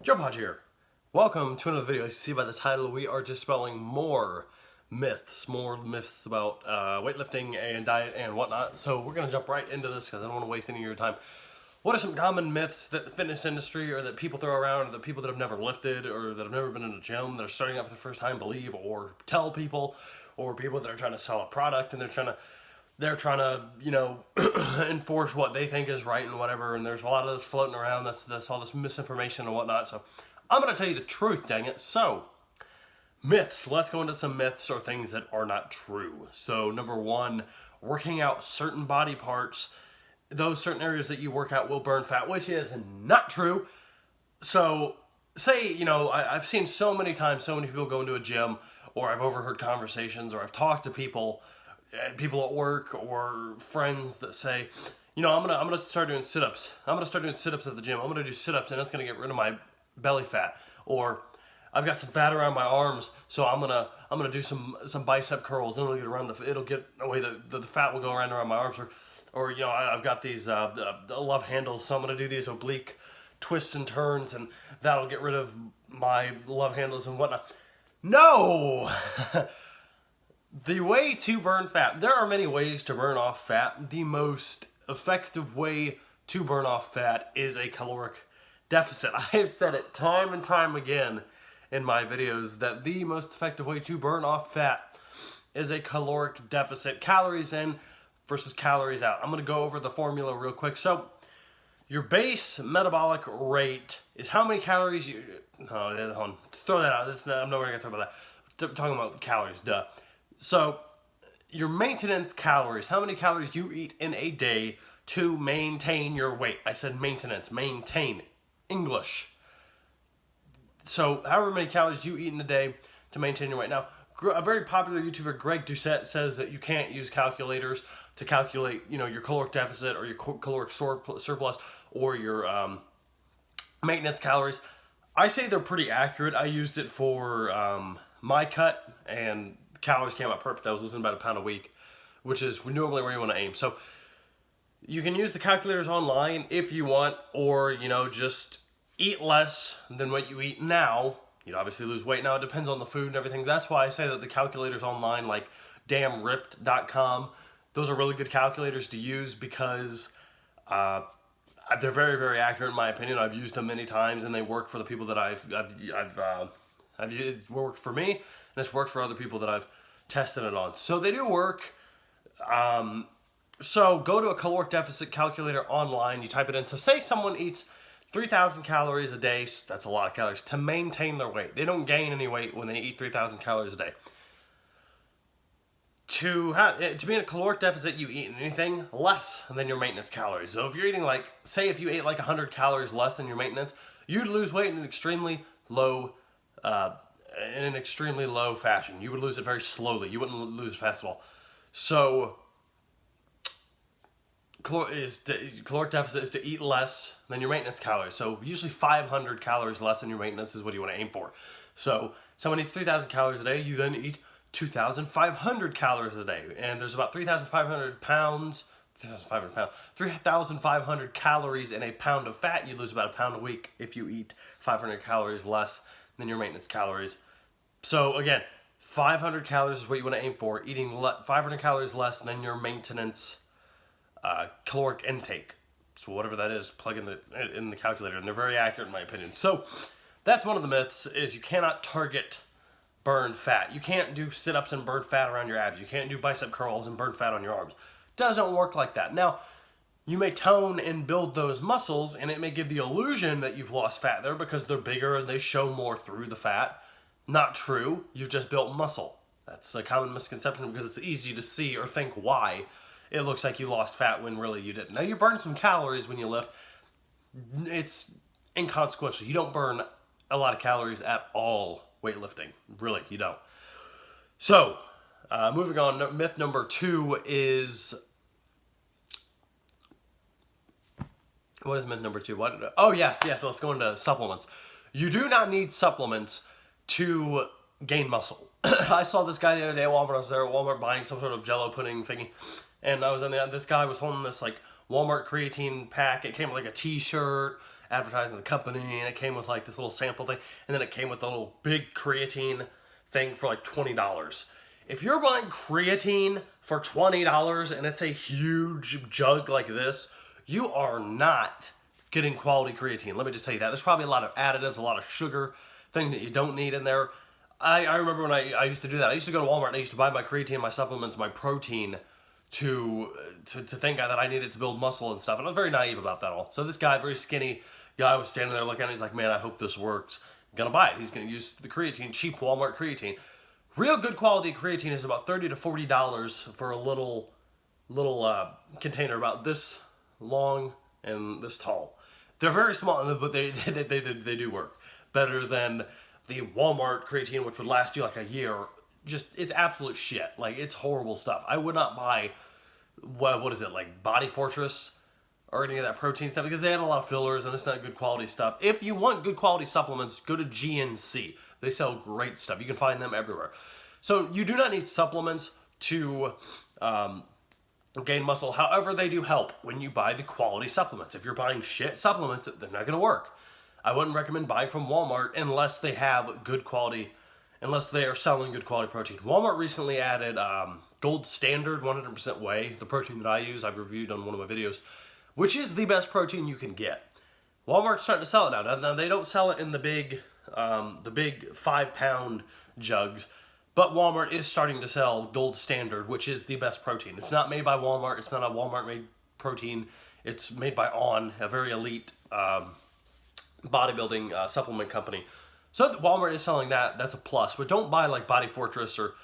Jump Hodge here. Welcome to another video. As you see by the title, we are dispelling more myths about weightlifting and diet and whatnot. So we're going to jump right into this because I don't want to waste any of your time. What are some common myths that the fitness industry or that people throw around, or that people that have never lifted or that have never been in a gym that are starting out for the first time believe or tell people, or people that are trying to sell a product and they're trying to, you know, enforce what they think is right and whatever, and there's a lot of this floating around, that's all this misinformation and whatnot, so I'm going to tell you the truth, dang it. So, myths. Let's go into some myths or things that are not true. So, number one, working out certain body parts, those certain areas that you work out will burn fat, which is not true. So, say, you know, I've seen so many times, so many people go into a gym, or I've overheard conversations, or I've talked to people at work or friends that say, you know, I'm gonna start doing sit-ups. I'm gonna start doing sit-ups at the gym. I'm gonna do sit-ups and that's gonna get rid of my belly fat. Or I've got some fat around my arms, so I'm gonna do some bicep curls, and it'll get away the fat will go around my arms. Or you know, I've got these love handles, so I'm gonna do these oblique twists and turns, and that'll get rid of my love handles and whatnot. No. The way to burn fat. There are many ways to burn off fat. The most effective way to burn off fat is a caloric deficit. I have said it time and time again in my videos that the most effective way to burn off fat is a caloric deficit. Calories in versus calories out. I'm going to go over the formula real quick. So, your base metabolic rate is how many calories you... No, hold on. Throw that out. I'm not going to talk about that. I'm talking about calories, duh. So, your maintenance calories, how many calories you eat in a day to maintain your weight. I said maintenance, maintain, English. So, however many calories you eat in a day to maintain your weight. Now, a very popular YouTuber, Greg Doucette, says that you can't use calculators to calculate, you know, your caloric deficit or your caloric surplus or your maintenance calories. I say they're pretty accurate. I used it for my cut, and calories came out perfect. I was losing about a pound a week, which is normally where you want to aim. So you can use the calculators online if you want, or, you know, just eat less than what you eat now. You'd obviously lose weight. Now, it depends on the food and everything. That's why I say that the calculators online, like damnripped.com, those are really good calculators to use because they're very, very accurate in my opinion. I've used them many times, and they work for the people that I've used. It worked for me, and it's worked for other people that I've tested it on. So they do work. So go to a caloric deficit calculator online. You type it in. So say someone eats 3,000 calories a day. That's a lot of calories to maintain their weight. They don't gain any weight when they eat 3,000 calories a day. To be in a caloric deficit, you eat anything less than your maintenance calories. So if you're eating say if you ate 100 calories less than your maintenance, you'd lose weight in an extremely low fashion. You would lose it very slowly. You wouldn't lose it fast at all. So caloric deficit is to eat less than your maintenance calories. So usually 500 calories less than your maintenance is what you want to aim for. So someone eats 3,000 calories a day, you then eat 2,500 calories a day. And there's about 3,500 calories in a pound of fat. You lose about a pound a week if you eat 500 calories less than your maintenance calories. So again, 500 calories is what you want to aim for. Eating 500 calories less than your maintenance caloric intake. So whatever that is, plug in the calculator, and they're very accurate in my opinion. So that's one of the myths, is you cannot target burn fat. You can't do sit-ups and burn fat around your abs. You can't do bicep curls and burn fat on your arms. Doesn't work like that. Now, you may tone and build those muscles, and it may give the illusion that you've lost fat there because they're bigger and they show more through the fat. Not true. You've just built muscle. That's a common misconception because it's easy to see or think why it looks like you lost fat when really you didn't. Now, you burn some calories when you lift. It's inconsequential. You don't burn a lot of calories at all weightlifting. Really, you don't. So, moving on, myth number 2 is... What is myth number 2? Oh, yes, let's go into supplements. You do not need supplements to gain muscle. I saw this guy the other day at Walmart. I was there at Walmart buying some sort of Jell-O pudding thingy, and I was this guy was holding this Walmart creatine pack. It came with a t-shirt advertising the company, and it came with like this little sample thing, and then it came with a little big creatine thing for like $20. If you're buying creatine for $20 and it's a huge jug like this, you are not getting quality creatine. Let me just tell you that. There's probably a lot of additives, a lot of sugar, things that you don't need in there. I remember when I used to do that. I used to go to Walmart and I used to buy my creatine, my supplements, my protein to think that I needed to build muscle and stuff. And I was very naive about that all. So this guy, very skinny guy, was standing there looking at it. He's like, man, I hope this works. I'm going to buy it. He's going to use the creatine, cheap Walmart creatine. Real good quality creatine is about $30 to $40 for a little container about this long and this tall. They're very small, but they do work better than the Walmart creatine, which would last you like a year. Just, it's absolute shit. Like, it's horrible stuff. I would not buy, what is it, like Body Fortress or any of that protein stuff, because they had a lot of fillers and it's not good quality stuff. If you want good quality supplements, go to GNC. They sell great stuff. You can find them everywhere. So you do not need supplements to gain muscle. However, they do help when you buy the quality supplements. If you're buying shit supplements, they're not going to work. I wouldn't recommend buying from Walmart unless they have good quality, unless they are selling good quality protein. Walmart recently added Gold Standard 100% whey, the protein that I use. I've reviewed on one of my videos, which is the best protein you can get. Walmart's starting to sell it now. Now they don't sell it in the big 5-pound jugs, but Walmart is starting to sell Gold Standard, which is the best protein. It's not made by Walmart. It's not a Walmart-made protein. It's made by On, a very elite bodybuilding supplement company. So that Walmart is selling that, that's a plus. But don't buy like Body Fortress or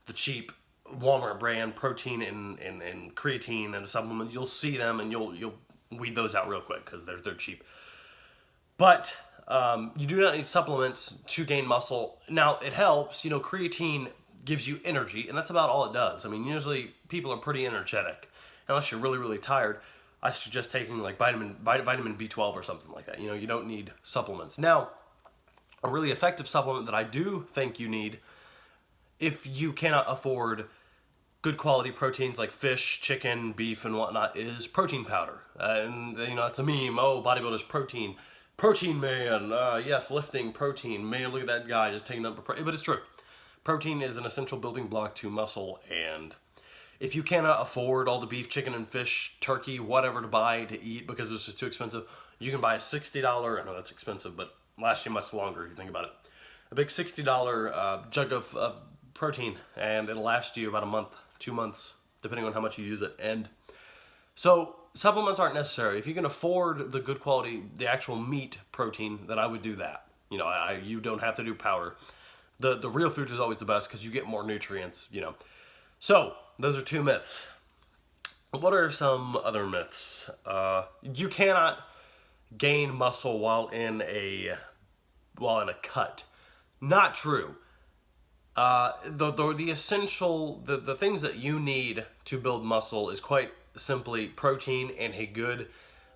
the cheap Walmart brand protein and creatine and supplements. You'll see them and you'll weed those out real quick because they're cheap. But you do not need supplements to gain muscle. Now, it helps. You know, creatine gives you energy, and that's about all it does. I mean, usually people are pretty energetic. Unless you're really, really tired, I suggest taking like vitamin B12 or something like that. You know, you don't need supplements. Now, a really effective supplement that I do think you need, if you cannot afford good quality proteins like fish, chicken, beef, and whatnot, is protein powder. And, you know, it's a meme. Oh, bodybuilders protein. Protein man, yes, lifting protein. Man, look at that guy just taking up a protein. But it's true. Protein is an essential building block to muscle, and if you cannot afford all the beef, chicken, and fish, turkey, whatever to buy to eat because it's just too expensive, you can buy a $60, I know that's expensive, but lasts you much longer if you think about it. A big $60 jug of protein, and it'll last you about a month, 2 months, depending on how much you use it. And so supplements aren't necessary. If you can afford the good quality, the actual meat protein, then I would do that. You know, you don't have to do powder. The real food is always the best because you get more nutrients, you know. So, those are 2 myths. What are some other myths? You cannot gain muscle while in a cut. Not true. The essential, the things that you need to build muscle is quite simply protein and a good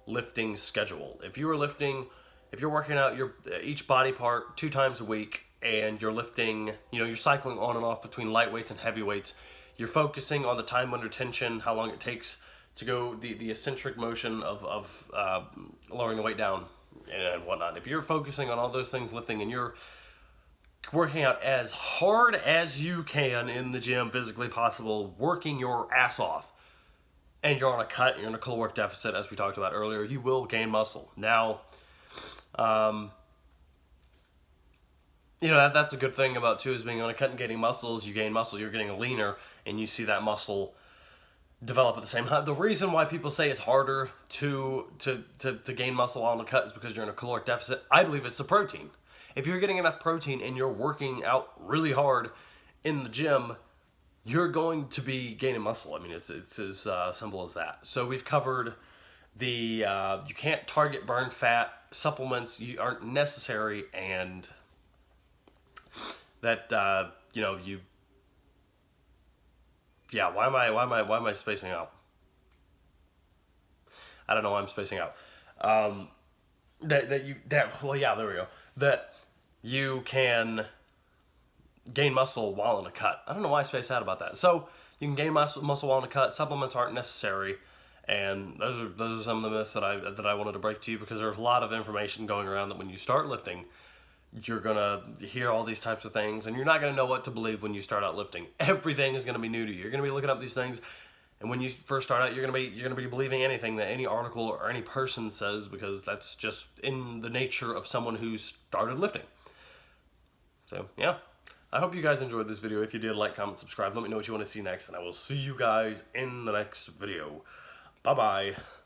lifting schedule. If you're working out each body part 2 times a week, and you're lifting, you know, you're cycling on and off between light weights and heavy weights, you're focusing on the time under tension, how long it takes to go the eccentric motion of lowering the weight down and whatnot. If you're focusing on all those things, lifting, and you're working out as hard as you can in the gym, physically possible, working your ass off, and you're on a cut, you're in a caloric deficit, as we talked about earlier, you will gain muscle. Now, you know, that's a good thing about too, is being on a cut and getting muscles. You gain muscle, you're getting leaner, and you see that muscle develop at the same time. The reason why people say it's harder to gain muscle on a cut is because you're in a caloric deficit. I believe it's the protein. If you're getting enough protein and you're working out really hard in the gym, you're going to be gaining muscle. I mean, it's as simple as that. So we've covered you can't target burn fat, supplements aren't necessary, and that you know, why am I spacing out? I don't know why I'm spacing out. There we go. That you can gain muscle while in a cut. I don't know why I spaced out about that. So you can gain muscle while in a cut. Supplements aren't necessary, And those are some of the myths that I wanted to break to you, because there's a lot of information going around that when you start lifting, you're gonna hear all these types of things, and you're not gonna know what to believe when you start out lifting. Everything is gonna be new to you. You're gonna be looking up these things, and when you first start out, you're gonna be believing anything that any article or any person says, because that's just in the nature of someone who's started lifting. So yeah, I hope you guys enjoyed this video. If you did, like, comment, subscribe. Let me know what you want to see next, and I will see you guys in the next video. Bye bye.